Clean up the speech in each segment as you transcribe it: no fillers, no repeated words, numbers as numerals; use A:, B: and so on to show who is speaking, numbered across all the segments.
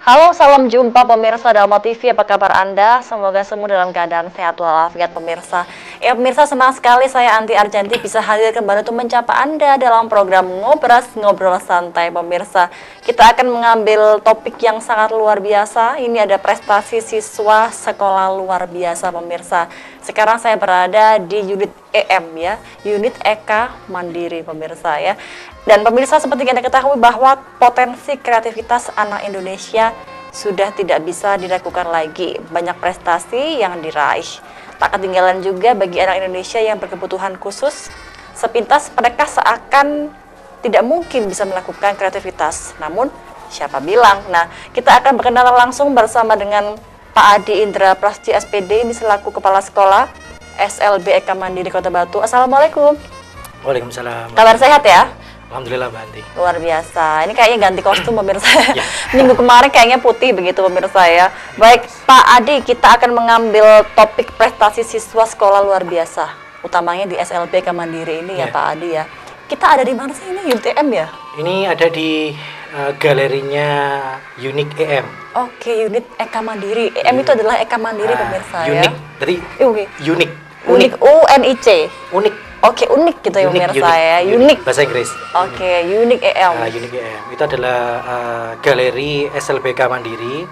A: Halo, salam jumpa pemirsa Dalma TV. Apa kabar Anda? Semoga semua dalam keadaan sehat walafiat pemirsa. Ya pemirsa, senang sekali saya Anti Arjanti bisa hadir kembali untuk menyapa Anda dalam program Ngobras Ngobrol Santai pemirsa. Kita akan mengambil topik yang sangat luar biasa. Ini ada prestasi siswa sekolah luar biasa pemirsa. Sekarang saya berada di unit EM ya, unit EK Mandiri pemirsa ya. Dan pemirsa, seperti yang Anda ketahui bahwa potensi kreativitas anak Indonesia sudah tidak bisa diragukan lagi. Banyak prestasi yang diraih. Tak ketinggalan juga bagi anak Indonesia yang berkebutuhan khusus. Sepintas mereka seakan tidak mungkin bisa melakukan kreativitas. Namun, siapa bilang? Nah, kita akan berkenalan langsung bersama dengan Pak Adi Indra Prasji SPD, ini selaku Kepala Sekolah SLB EK Mandiri Kota Batu. Assalamualaikum.
B: Waalaikumsalam.
A: Kabar sehat ya?
B: Alhamdulillah Mbak Anti.
A: Luar biasa. Ini kayaknya ganti kostum pemirsa.
B: Ya.
A: Minggu kemarin kayaknya putih begitu pemirsa ya. Baik Pak Adi, kita akan mengambil topik prestasi siswa sekolah luar biasa, utamanya di SLB EK Mandiri ini ya Pak Adi ya. Kita ada di mana sih ini? UTM ya?
B: Ini ada di galerinya Unik EM.
A: Oke, unit EK Mandiri. EM itu adalah EK Mandiri pemirsa ya.
B: Unik dari unik.
A: Unik UNIC.
B: Unik.
A: Oke, unik gitu ya pemirsa ya. Unik.
B: Bahasa Inggris.
A: Oke, Unik EM.
B: Unik EM itu adalah galeri SLBK Mandiri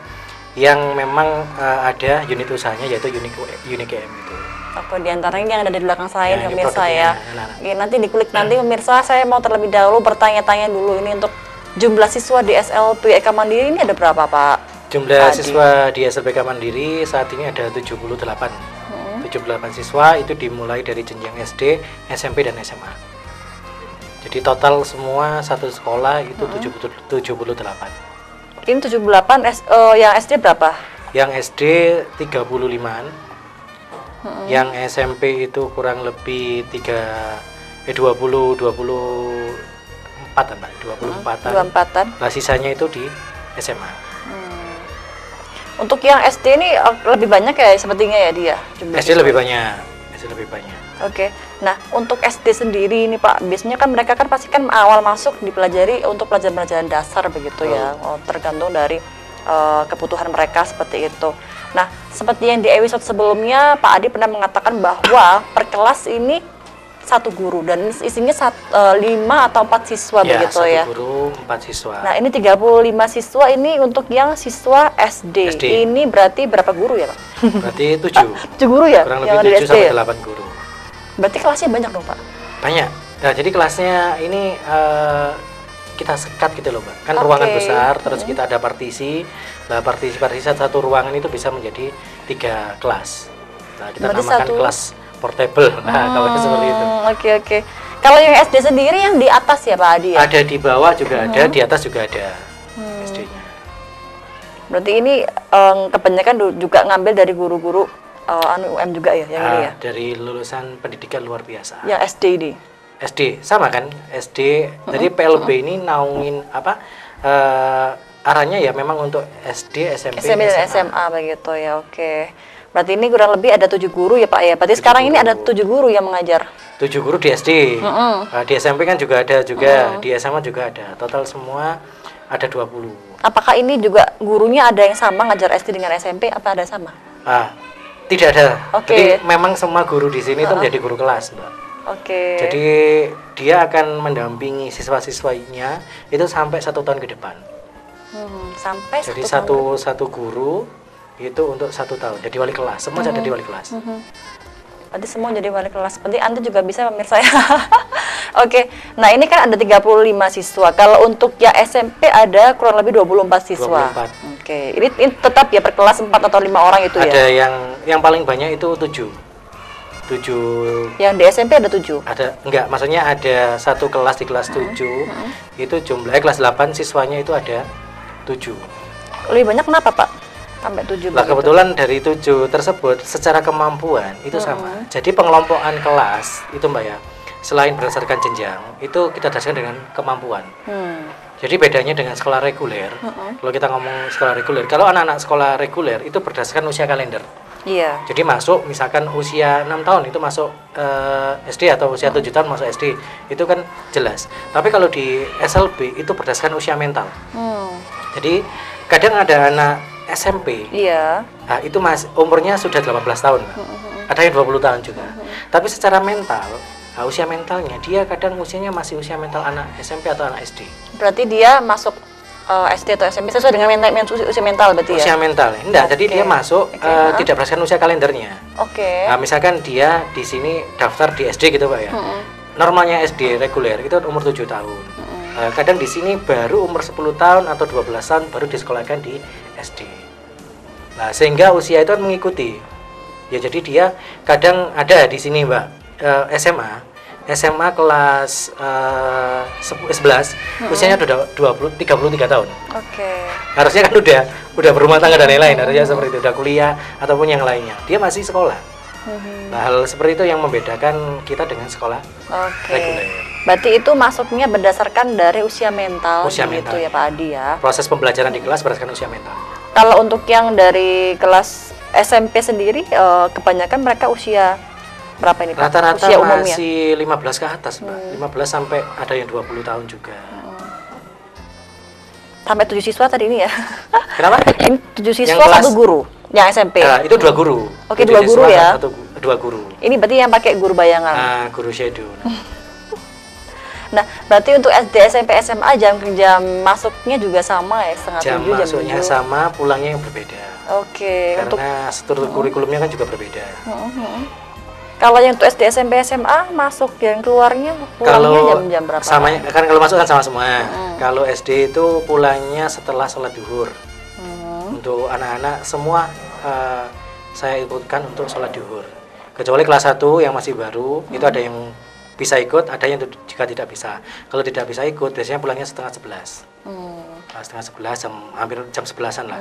B: yang memang ada unit usahanya yaitu Unik EM itu.
A: Apa diantaranya yang ada di belakang saya
B: Ya,
A: pemirsa ya. Oke, nanti dikulik nanti pemirsa. Saya mau terlebih dahulu bertanya-tanya dulu ini untuk jumlah siswa di SLB EK Mandiri ini ada berapa Pak?
B: Jumlah siswa di SLBK Mandiri saat ini ada 78. 78 siswa itu dimulai dari jenjang SD, SMP dan SMA. Jadi total semua satu sekolah itu 78.
A: Ini 78 yang SD berapa?
B: Yang SD 35-an. Yang SMP itu kurang lebih 24-an, Mbak. 24-an.
A: 24-an.
B: Nah, sisanya itu di SMA.
A: Untuk yang SD ini lebih banyak ya sepertinya ya dia jumlah
B: SD
A: siswa.
B: lebih banyak. SD lebih banyak.
A: Oke. Nah, untuk SD sendiri ini Pak, biasanya kan mereka kan pasti kan awal masuk dipelajari untuk pelajaran-pelajaran dasar begitu ya. Tergantung dari kebutuhan mereka seperti itu. Nah, seperti yang di episode sebelumnya Pak Adi pernah mengatakan bahwa per kelas ini satu guru dan isinya 5 atau 4 siswa
B: Ya,
A: begitu
B: satu
A: ya.
B: guru 4 siswa.
A: Nah, ini 35 siswa ini untuk yang siswa SD. Ini berarti berapa guru ya, Pak?
B: Berarti 7.
A: 7 guru ya?
B: Kurang
A: yang
B: lebih
A: ada
B: 7 sampai 8 guru.
A: Berarti kelasnya banyak dong, Pak?
B: Banyak. Nah, jadi kelasnya ini kita sekat gitu loh, Mbak. Kan ruangan besar, terus kita ada partisi. Nah, partisi satu ruangan itu bisa menjadi 3 kelas. Nah, kita
A: berarti
B: namakan kelas portable. Nah, kalau seperti itu.
A: Oke. Kalau yang SD sendiri yang di atas ya Pak Adi ya?
B: Ada di bawah juga ada, di atas juga ada SD-nya.
A: Berarti ini kebanyakan juga ngambil dari guru-guru UM juga ya yang ini ya?
B: Dari lulusan pendidikan luar biasa.
A: Ya SD ini.
B: SD sama kan? SD. Jadi PLB ini naungin apa? Arahnya ya memang untuk SD, SMP
A: dan SMA begitu ya. Oke. Berarti ini kurang lebih ada 7 guru ya Pak ya. Berarti sekarang ini ada 7 guru yang mengajar.
B: 7 guru di SD. Di SMP kan juga ada juga, di SMA juga ada. Total semua ada 20.
A: Apakah ini juga gurunya ada yang sama ngajar SD dengan SMP apa ada sama?
B: Tidak ada.
A: Oke.
B: Jadi memang semua guru di sini itu menjadi guru kelas, Mbak.
A: Oke.
B: Jadi dia akan mendampingi siswa-siswanya itu sampai 1 tahun ke depan.
A: Sampai
B: jadi
A: 1 tahun.
B: satu guru itu untuk 1 tahun jadi wali kelas, semua jadi wali kelas.
A: Berarti semua jadi wali kelas. Penting Anda juga bisa pemirsa ya. Oke. Nah, ini kan ada 35 siswa. Kalau untuk yang SMP ada kurang lebih 24 siswa.
B: 24.
A: Oke. Ini tetap ya per kelas 4 atau 5 orang itu ya?
B: Ada yang paling banyak itu 7. 7.
A: Yang di SMP ada 7?
B: Enggak, maksudnya ada satu kelas di kelas 7. Itu jumlahnya kelas 8 siswanya itu ada 7.
A: Lebih banyak kenapa, Pak? Sampai 7.
B: Nah, kebetulan dari 7 tersebut secara kemampuan itu sama. Jadi pengelompokan kelas itu Mbak ya, selain berdasarkan jenjang, itu kita dasarkan dengan kemampuan. Jadi bedanya dengan sekolah reguler, kalau kita ngomong sekolah reguler, kalau anak-anak sekolah reguler itu berdasarkan usia kalender.
A: Iya.
B: Jadi masuk misalkan usia 6 tahun itu masuk SD atau usia 7 tahun masuk SD, itu kan jelas. Tapi kalau di SLB itu berdasarkan usia mental. Jadi kadang ada anak SMP.
A: Iya.
B: Nah, itu umurnya sudah 18 tahun, Mbak. Ada yang 20 tahun juga. Tapi secara mental, usia mentalnya dia kadang usianya masih usia mental anak SMP atau anak SD.
A: Berarti dia masuk SD atau SMP sesuai dengan usia mental berarti ya?
B: Usia mental, enggak. Jadi dia masuk tidak berdasarkan usia kalendernya.
A: Oke.
B: Nah, misalkan dia di sini daftar di SD gitu, Pak ya. Normalnya SD reguler itu umur 7 tahun. Kadang di sini baru umur 10 tahun atau 12 tahun baru disekolahkan di SD. Nah, sehingga usia itu mengikuti. Ya, jadi dia kadang ada di sini, Mbak, SMA kelas 11, usianya udah 33 tahun.
A: Oke.
B: Harusnya kan udah berumah tangga dan lain-lain, harusnya seperti itu, udah kuliah ataupun yang lainnya. Dia masih sekolah. Nah, hal seperti itu yang membedakan kita dengan sekolah reguler.
A: Berarti itu masuknya berdasarkan dari usia mental
B: Usia
A: gitu
B: mental.
A: ya Pak Adi ya.
B: Proses pembelajaran di kelas berdasarkan usia mental.
A: Kalau untuk yang dari kelas SMP sendiri, kebanyakan mereka usia berapa ini Pak?
B: Rata-rata
A: usia umumnya?
B: masih 15 ke atas, Mbak. 15 sampai ada yang 20 tahun juga.
A: Sampai 7 siswa tadi ini ya?
B: Kenapa?
A: 7 siswa
B: Yang kelas-
A: 1 guru, yang SMP?
B: Itu 2 guru.
A: Oke,
B: 7
A: 2 guru
B: siswa,
A: ya?
B: 2 guru.
A: Ini berarti yang pakai guru bayangan?
B: Guru shadow.
A: Nah, berarti untuk SD, SMP, SMA jam masuknya juga sama ya? Setengah
B: Jam
A: 7, jam
B: masuknya
A: 7?
B: sama, pulangnya yang berbeda.
A: Oke.
B: Karena struktur kurikulumnya kan juga berbeda.
A: Kalau yang untuk SD, SMP, SMA masuk yang keluarnya pulangnya
B: Kalau
A: jam-jam berapa?
B: sama, kan kalau masuk kan sama semua. Kalau SD itu pulangnya setelah sholat duhur. Untuk anak-anak semua saya ikutkan untuk sholat duhur. Kecuali kelas 1 yang masih baru, itu ada yang bisa ikut, ada yang juga tidak bisa. Kalau tidak bisa ikut, biasanya pulangnya setengah 11. Setengah 11, hampir jam 11-an lah.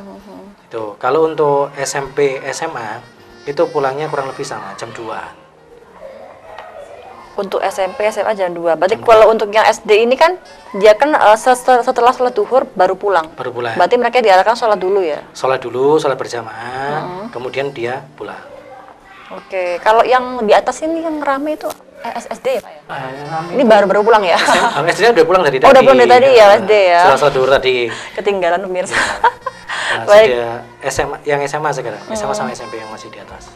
B: Itu. Kalau untuk SMP, SMA, itu pulangnya kurang lebih sama, jam 2.
A: Untuk SMP, SMA jam 2. Berarti kalau untuk yang SD ini kan dia kan setelah sholat duhur baru pulang.
B: Baru pulang.
A: Berarti mereka diarahkan sholat dulu ya?
B: Sholat dulu, sholat berjamaah, kemudian dia pulang.
A: Oke. Kalau yang di atas ini yang rame itu SD ya Pak ya? Ini
B: Ini
A: baru pulang ya?
B: SD udah pulang dari tadi.
A: Oh, udah pulang dari tadi ya, SD ya?
B: Setelah sholat duhur tadi.
A: Ketinggalan pemirsa.
B: Nah,
A: Baik.
B: sudah SMA sekarang, SMA sama SMP yang masih di atas.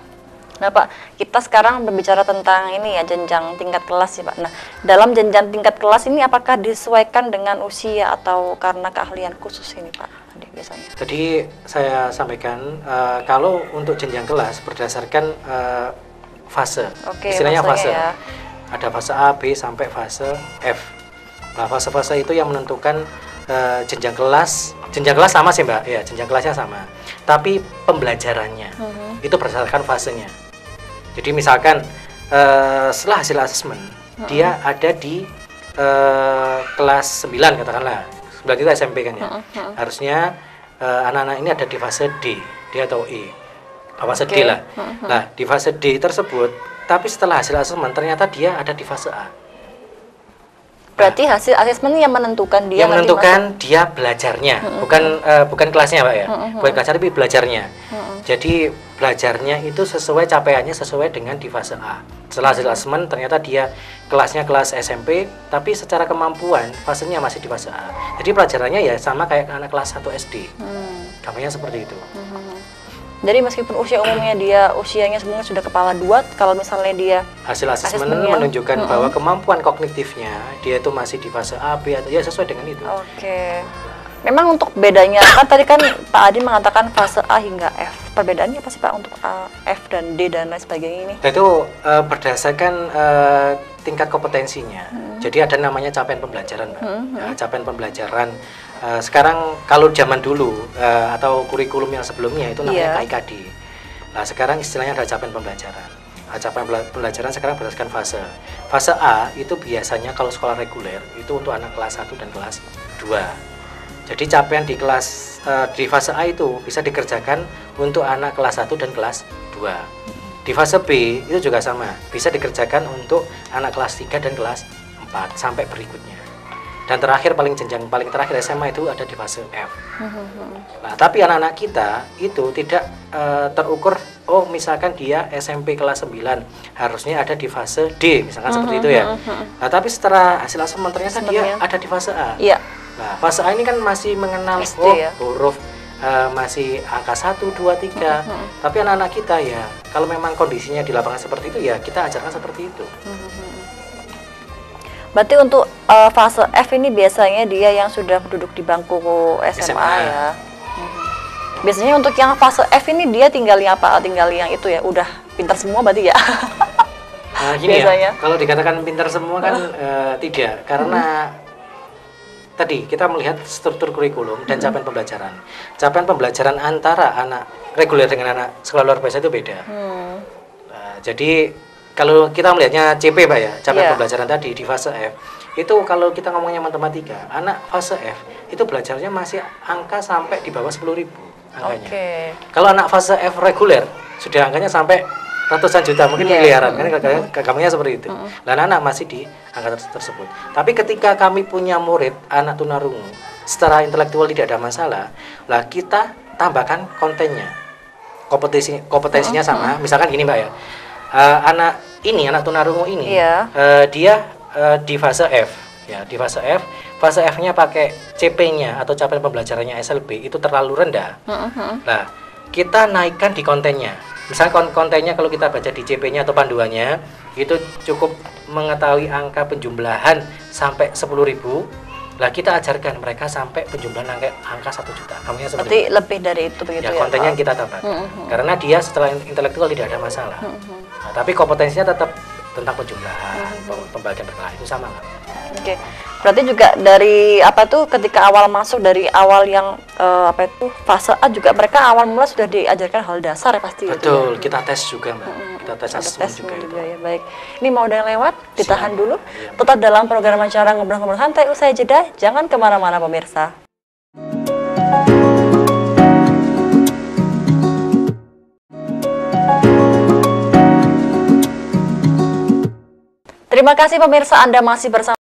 A: Nah Pak, kita sekarang berbicara tentang ini ya, jenjang tingkat kelas ya Pak. Nah, dalam jenjang tingkat kelas ini apakah disesuaikan dengan usia atau karena keahlian khusus ini Pak? Biasanya.
B: Tadi saya sampaikan kalau untuk jenjang kelas berdasarkan fase.
A: Oke,
B: Istilahnya fase.
A: ya.
B: Ada fase A, B sampai fase F. Nah, fase-fase itu yang menentukan jenjang kelas. Jenjang kelas sama sih Mbak, ya jenjang kelasnya sama. Tapi pembelajarannya itu berdasarkan fasenya. Jadi misalkan setelah hasil asesmen dia ada di kelas 9 katakanlah. Sebelah kita SMP kan ya. Harusnya anak-anak ini ada di fase D atau E. Fase D lah. Nah, di fase D tersebut, tapi setelah hasil asesmen ternyata dia ada di fase A.
A: Berarti hasil asesmen yang menentukan dia
B: Yang menentukan dia belajarnya, bukan kelasnya Pak ya. Bukan kelasnya tapi belajarnya. Jadi belajarnya itu sesuai capaiannya sesuai dengan di fase A. Setelah hasil asesmen ternyata dia kelasnya kelas SMP, tapi secara kemampuan fasenya masih di fase A. Jadi pelajarannya ya sama kayak anak kelas 1 SD. Gampangnya seperti itu.
A: Jadi meskipun usia umumnya dia usianya sebenarnya sudah kepala 2, kalau misalnya dia
B: hasil asesmen
A: asesmennya,
B: menunjukkan bahwa kemampuan kognitifnya dia itu masih di fase A, B, atau ya sesuai dengan itu.
A: Oke. Memang untuk bedanya kan tadi kan Pak Adi mengatakan fase A hingga F. Perbedaannya apa sih Pak untuk A, F dan D dan lain sebagainya ini?
B: Nah, itu berdasarkan tingkat kompetensinya. Jadi ada namanya capaian pembelajaran, Mbak. Nah, capaian pembelajaran sekarang kalau zaman dulu atau kurikulum yang sebelumnya itu namanya KIKD. Nah, sekarang istilahnya ada capaian pembelajaran. Nah, capaian pembelajaran sekarang berdasarkan fase. Fase A itu biasanya kalau sekolah reguler itu untuk anak kelas 1 dan kelas 2. Jadi capaian di kelas di fase A itu bisa dikerjakan untuk anak kelas 1 dan kelas 2. Di fase B itu juga sama, bisa dikerjakan untuk anak kelas 3 dan kelas 4 sampai berikutnya. Dan terakhir jenjang paling terakhir SMA itu ada di fase F. Nah, tapi anak-anak kita itu tidak terukur, oh misalkan dia SMP kelas 9 harusnya ada di fase D, misalkan seperti itu ya. Nah, tapi setelah hasil asesmen ternyata dia ada di fase A.
A: Iya.
B: Nah, fase A ini kan masih mengenal
A: SD, ya?
B: huruf masih angka 1, 2, 3. Tapi anak-anak kita ya, kalau memang kondisinya di lapangan seperti itu ya kita ajarkan seperti itu.
A: Berarti untuk fase F ini biasanya dia yang sudah duduk di bangku SMA. Ya. Biasanya untuk yang fase F ini dia tinggal yang apa? Tinggal yang itu ya, udah pintar semua berarti ya?
B: Gini biasanya. Ya, kalau dikatakan pintar semua kan tidak, karena tadi kita melihat struktur kurikulum dan capaian pembelajaran. Capaian pembelajaran antara anak reguler dengan anak sekolah luar biasa itu beda. Jadi kalau kita melihatnya CP Mbak ya, capaian pembelajaran tadi di fase F, itu kalau kita ngomongnya matematika, anak fase F itu belajarnya masih angka sampai di bawah 10.000 angkanya. Kalau anak fase F reguler sudah angkanya sampai ratusan juta, mungkin miliaran, kan gampangnya seperti itu. Dan anak masih di angka tersebut. Tapi ketika kami punya murid anak tunarungu, secara intelektual tidak ada masalah, lah kita tambahkan kontennya, kompetensinya sama. Misalkan gini Mbak ya, anak tunarungu ini, dia di fase F, ya di fase F. Fase F-nya pakai CP-nya atau capaian pembelajarannya SLB itu terlalu rendah. Nah, kita naikkan di kontennya. Misalnya kontennya kalau kita baca di CP-nya atau panduannya itu cukup mengetahui angka penjumlahan sampai 10.000. Lah kita ajarkan mereka sampai penjumlahan angka 1 juta.
A: Berarti lebih dari itu begitu ya?
B: Kontennya yang kita tambahkan. Karena dia setelah intelektual tidak ada masalah. Nah, tapi kompetensinya tetap tentang penjumlahan, pembagian berkala itu sama kan?
A: Oke. Berarti juga dari ketika awal masuk dari awal yang fase A juga mereka awal mula sudah diajarkan hal dasar ya pasti.
B: Betul, kita tes juga Mbak. Kita tes juga itu.
A: Ya, baik. Ini mau udah lewat, ditahan dulu. Tetap dalam program acara Ngobrol-Ngobrol Santai usai jeda. Jangan kemana-mana pemirsa. Terima kasih pemirsa, Anda masih bersama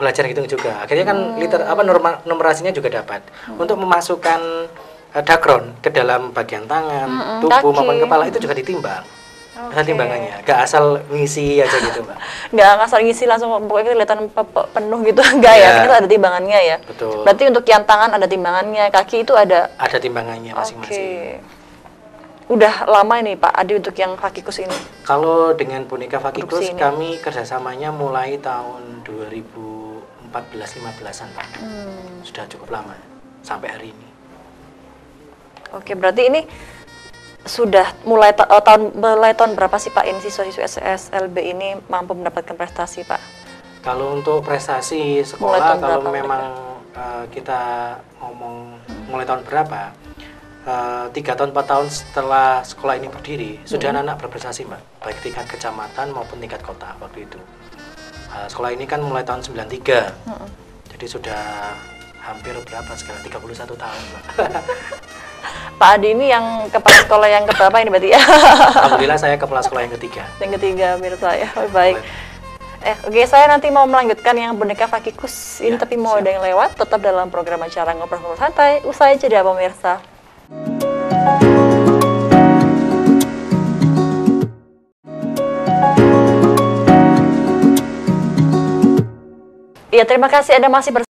B: belajar hitung juga. Akhirnya kan numerasinya juga dapat. Untuk memasukkan dakron ke dalam bagian tangan, tubuh
A: kaki.
B: maupun kepala itu juga ditimbang. Ada timbangannya, gak asal ngisi aja gitu Mbak.
A: Nggak asal ngisi langsung pokoknya kelihatan penuh gitu, enggak ya? Ternyata ada timbangannya ya.
B: Betul.
A: Berarti untuk yang tangan ada timbangannya, kaki itu ada.
B: Ada timbangannya masing-masing.
A: Udah lama ini Pak Adi untuk yang Fakikus ini?
B: Kalau dengan boneka Fakikus
A: Produksi
B: kami kerjasamanya mulai tahun 2014-15an Pak. Sudah cukup lama sampai hari ini. Oke,
A: berarti ini sudah mulai tahun berapa sih Pak ini siswa-siswa SLB ini mampu mendapatkan prestasi Pak?
B: Kalau untuk prestasi sekolah, kalau memang kita ngomong mulai tahun berapa, 3 tahun 4 tahun setelah sekolah ini berdiri sudah anak-anak berprestasi Mbak, baik tingkat kecamatan maupun tingkat kota waktu itu. Sekolah ini kan mulai tahun 93, jadi sudah hampir berapa sekarang, 31 tahun Mbak.
A: Pak Adi ini yang kepala sekolah yang keberapa ini berarti ya?
B: Alhamdulillah saya kepala sekolah yang ketiga.
A: Yang ketiga, mirsa ya. Baik. Oke, saya nanti mau melanjutkan yang boneka Fakikus ini, tapi mau ada yang lewat, tetap dalam program acara Ngobrol Santai. Usai jeda pemirsa. Ya, terima kasih Anda masih bersama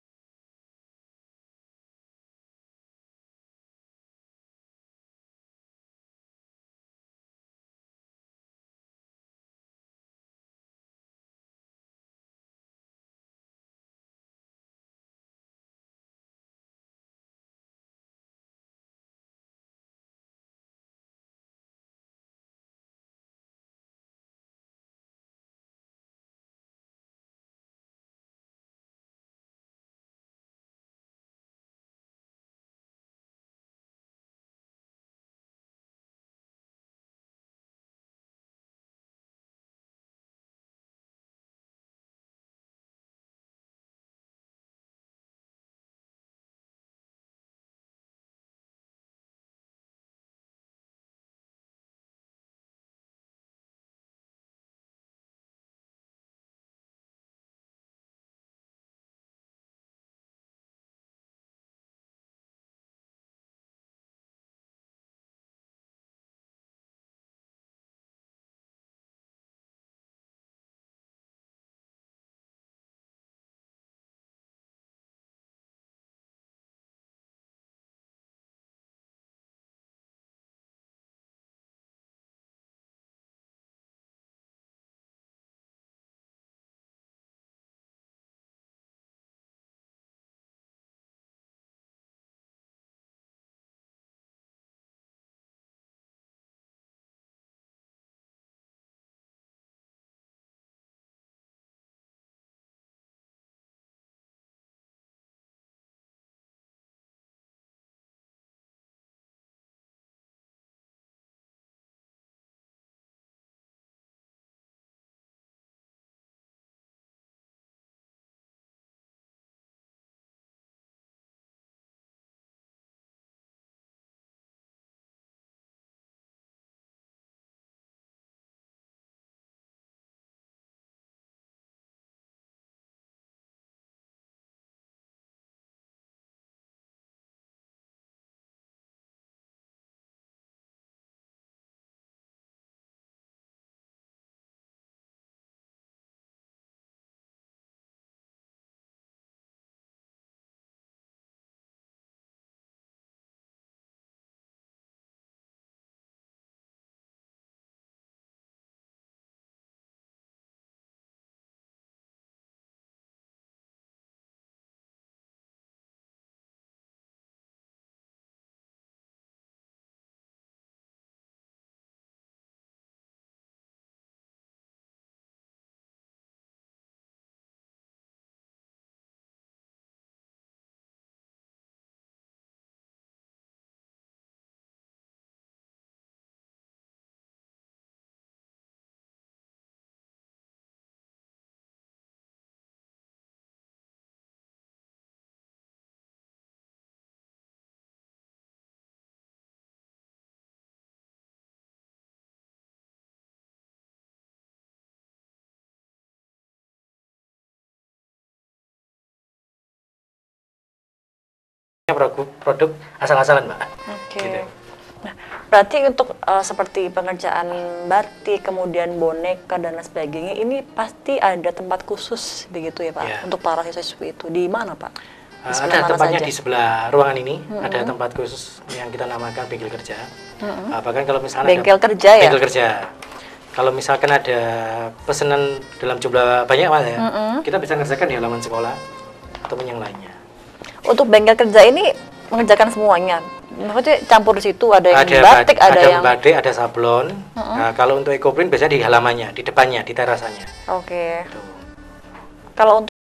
B: produk asal-asalan, Mbak.
A: Oke.
B: Gitu.
A: Nah, berarti untuk seperti pengerjaan batik, kemudian boneka dan lain sebagainya, ini pasti ada tempat khusus begitu ya Pak,
B: Ya.
A: untuk para siswa itu. Di mana Pak? Di sebelah
B: Ada
A: mana
B: tempatnya
A: saja?
B: di sebelah ruangan ini, ada tempat khusus yang kita namakan bengkel kerja. Bahkan kalau misalnya
A: Bengkel kerja ya?
B: bengkel kerja. Kalau misalkan ada pesanan dalam jumlah banyak Mas ya, kita bisa ngerjakan di halaman sekolah ataupun yang lainnya.
A: Untuk bengkel kerja ini mengerjakan semuanya. Maksudnya campur di situ ada yang batik, ada yang
B: batik, ada sablon. Nah, kalau untuk ekoprint biasanya di halamannya, di depannya, di terasanya.
A: Oke.
B: Tuh.
A: Kalau untuk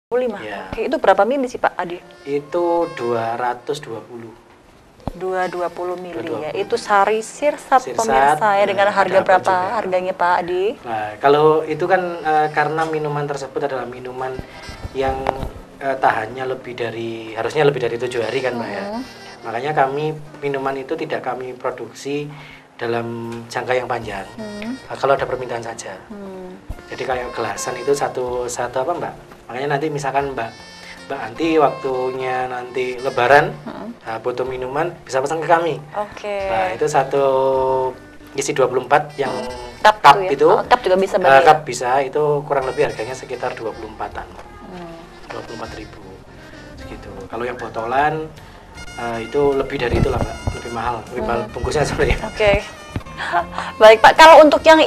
A: 25.
B: Ya.
A: Oke, itu berapa mili sih Pak Adi?
B: Itu 220.
A: 220 mili ya.
B: 220.
A: Itu sari sirsat pemirsa ya, dengan harga
B: ada apa
A: berapa
B: juga.
A: harganya Pak Adi?
B: Nah, kalau itu kan karena minuman tersebut adalah minuman yang tahannya harusnya lebih dari 7 hari kan Mbak ya. Makanya kami minuman itu tidak kami produksi dalam jangka yang panjang. Kalau ada permintaan saja. Jadi kayak gelasan itu satu apa Mbak? Makanya nanti misalkan Mbak Anti waktunya nanti Lebaran butuh minuman bisa pesan ke kami.
A: Oke.
B: Nah itu satu isi 24 yang
A: Cup
B: itu.
A: Cup juga bisa Bang ya?
B: Cup bisa, itu kurang lebih harganya sekitar 24-an. 24.000 segitu. Kalau yang botolan itu lebih dari itu lah Mbak, lebih mahal bungkusnya sebenarnya.
A: Oke. Baik Pak, kalau untuk yang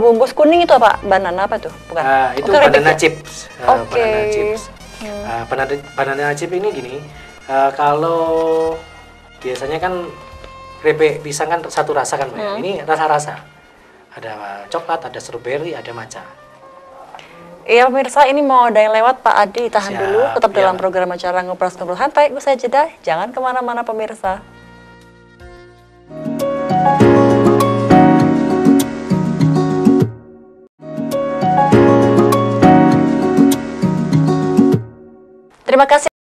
A: bungkus kuning itu apa? Banana apa tuh? Bukan?
B: Itu banana chips.
A: Oke.
B: Banana chips. Banana chip ini gini, kalau biasanya kan keripik pisang kan satu rasa kan Mbak ya? Ini rasa-rasa. Ada coklat, ada strawberry, ada matcha.
A: Iya pemirsa, ini mau ada yang lewat Pak Adi, tahan dulu, tetap dalam program acara Ngobrol Santai. Usai jeda, jangan kemana-mana pemirsa. Terima kasih.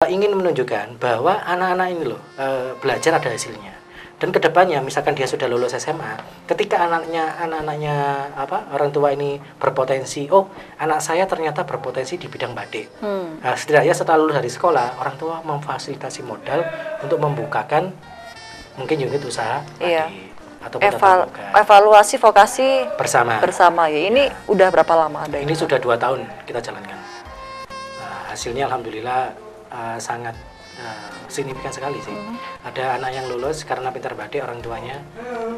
B: ingin menunjukkan bahwa anak-anak ini loh belajar ada hasilnya. Dan kedepannya misalkan dia sudah lulus SMA, ketika anak-anaknya orang tua ini berpotensi, oh anak saya ternyata berpotensi di bidang batik. Nah, setidaknya setelah lulus dari sekolah, orang tua memfasilitasi modal untuk membukakan mungkin unit usaha batik ataupun
A: evaluasi vokasi
B: bersama
A: ya. Ini udah berapa lama ada?
B: Ini sudah 2 tahun kita jalankan. Hasilnya alhamdulillah sangat signifikan sekali sih. Ada anak yang lulus karena pintar batik, orang tuanya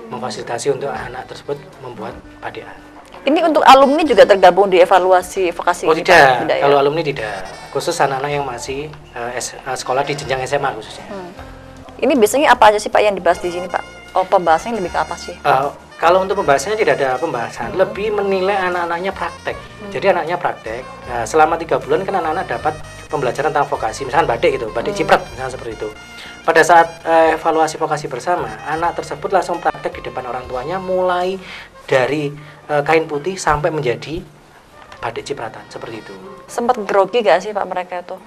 B: memfasilitasi untuk anak tersebut membuat batikan.
A: Ini untuk alumni juga tergabung di evaluasi vokasi?
B: Oh tidak, kalau alumni tidak. Khusus anak-anak yang masih sekolah di jenjang SMA khususnya.
A: Ini biasanya apa aja sih Pak yang dibahas di sini Pak? Oh, pembahasannya lebih ke apa sih?
B: Kalau untuk pembahasannya tidak ada pembahasan, lebih menilai anak-anaknya praktek. Jadi anaknya praktek, selama 3 bulan kan anak-anak dapat pembelajaran tentang vokasi, misalkan batik gitu, batik ciprat, misalnya seperti itu. Pada saat evaluasi vokasi bersama, anak tersebut langsung praktek di depan orang tuanya, mulai dari kain putih sampai menjadi batik cipratan, seperti itu.
A: Sempat grogi gak sih Pak mereka itu?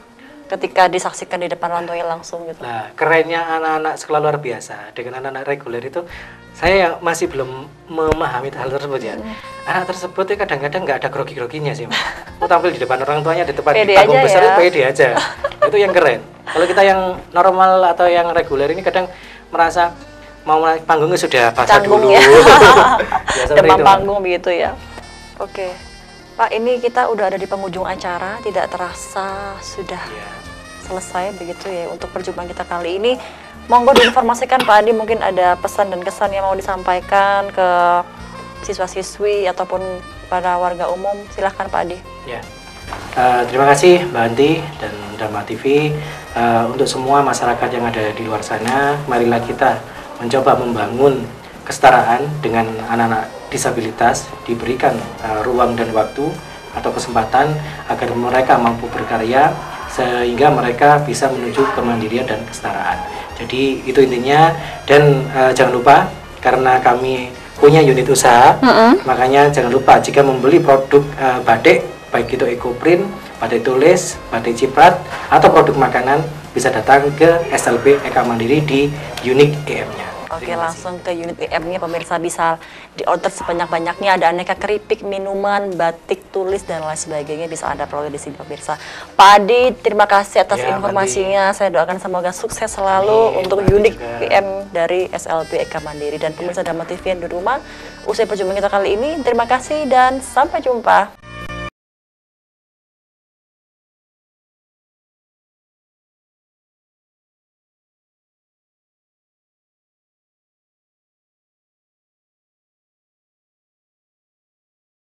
A: Ketika disaksikan di depan orang tuanya langsung gitu.
B: Nah, kerennya anak-anak sekolah luar biasa dengan anak-anak reguler itu, saya masih belum memahami hal tersebut ya. Anak tersebut itu kadang-kadang nggak ada grogi-groginya sih, mau tampil di depan orang tuanya di tempat di panggung besar, pede aja. Itu yang keren. Kalau kita yang normal atau yang reguler ini kadang merasa mau naik panggungnya sudah basah dulu.
A: Ya. Demam panggung begitu ya. Oke. Pak, ini kita udah ada di penghujung acara, tidak terasa sudah selesai begitu ya untuk perjumpaan kita kali ini. Monggo diinformasikan Pak Adi, mungkin ada pesan dan kesan yang mau disampaikan ke siswa-siswi ataupun para warga umum. Silahkan Pak Adi.
B: Ya. Terima kasih Mbak Anti dan Dharma TV. Untuk semua masyarakat yang ada di luar sana, marilah kita mencoba membangun kesetaraan dengan anak-anak disabilitas, diberikan ruang dan waktu atau kesempatan agar mereka mampu berkarya sehingga mereka bisa menuju kemandirian dan kesetaraan. Jadi itu intinya, dan jangan lupa karena kami punya unit usaha, makanya jangan lupa jika membeli produk batik, baik itu ekoprint, batik tulis, batik ciprat atau produk makanan, bisa datang ke SLB Eka Mandiri di unit EM-nya.
A: Oke, langsung ke unit EM-nya pemirsa, bisa diorder sebanyak-banyaknya. Ada aneka keripik, minuman, batik tulis dan lain sebagainya bisa Anda peroleh di sini pemirsa. Pak Adi, terima kasih atas informasinya. Saya doakan semoga sukses selalu untuk unit EM dari SLB Eka Mandiri. Dan pemirsa Dharma TV yang di rumah, usai perjumpaan kita kali ini, terima kasih dan sampai jumpa.